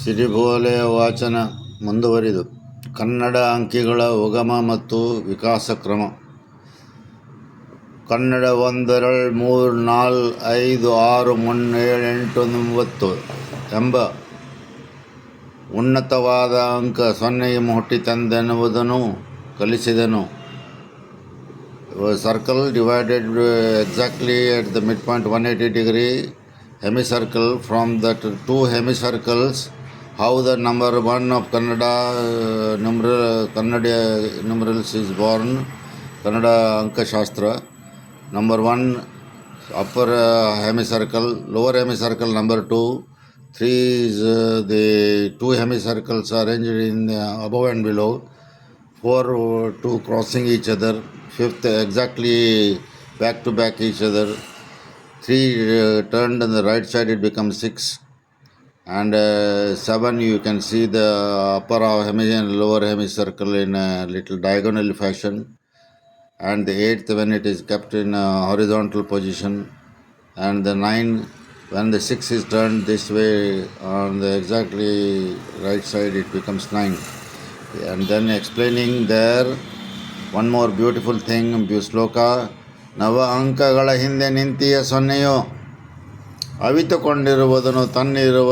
ಸಿರಿಬೋಲೆ ವಾಚನ ಮುಂದುವರಿದು. ಕನ್ನಡ ಅಂಕಿಗಳ ಉಗಮ ಮತ್ತು ವಿಕಾಸ ಕ್ರಮ. ಕನ್ನಡ 1, 2, 3, 4, 5, 6, 7, 8, 9 ಎಂಬ ಉನ್ನತವಾದ ಅಂಕ 0 ಹುಟ್ಟಿತೆಂದೆನ್ನುವುದನ್ನು ಕಲಿಸಿದನು. Circle divided exactly at the midpoint 180 degree hemicircle. From that two hemicircles, how the number 1 of Kannada numerals is born. Kannada Anka Shastra. Number 1 upper hemicircle, lower hemicircle number 2. 3 is the two hemicircles arranged in above and below. 4 2 crossing each other. 5th exactly back to back each other. 3 turned on the right side, it becomes 6. And 7 you can see the upper and lower hemicircle in a little diagonal fashion. And the 8th when it is kept in a horizontal position. And the 9 when the 6 is turned this way on the exactly right side, it becomes 9. And then explaining there one more beautiful thing, ಶ್ಲೋಕ. ನವ ಅಂಕಗಳ ಹಿಂದೆ ನಿಂತಿಯ ಸೊನ್ನೆಯು ಅವಿತುಕೊಂಡಿರುವುದನ್ನು ತನ್ನಿರುವ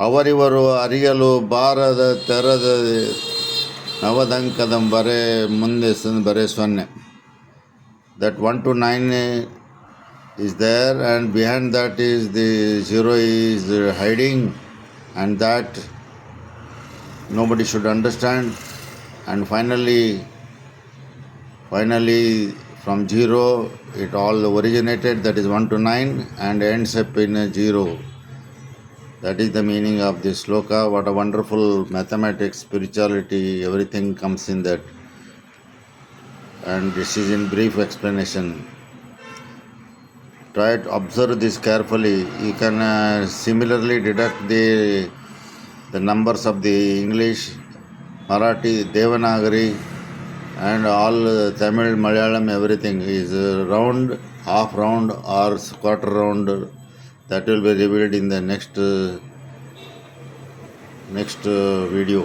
ಅವರಿವರು ಅರಿಯಲು ಬಾರದ ತೆರದ ನವದಂಕದ ಮುಂದೆ ಬರೆ 0. That 1 to 9 is there, and behind that is the 0 is hiding, and that nobody should understand. And finally from 0 it all originated, that is 1 to 9, and ends up in 0. That is the meaning of this sloka. What a wonderful mathematics, spirituality, everything comes in that. And this is in brief explanation. Try to observe this carefully. You can similarly deduct the numbers of the English, Marathi, Devanagari, and all Tamil, Malayalam, everything is round, half round or quarter round. That will be revealed in the next video.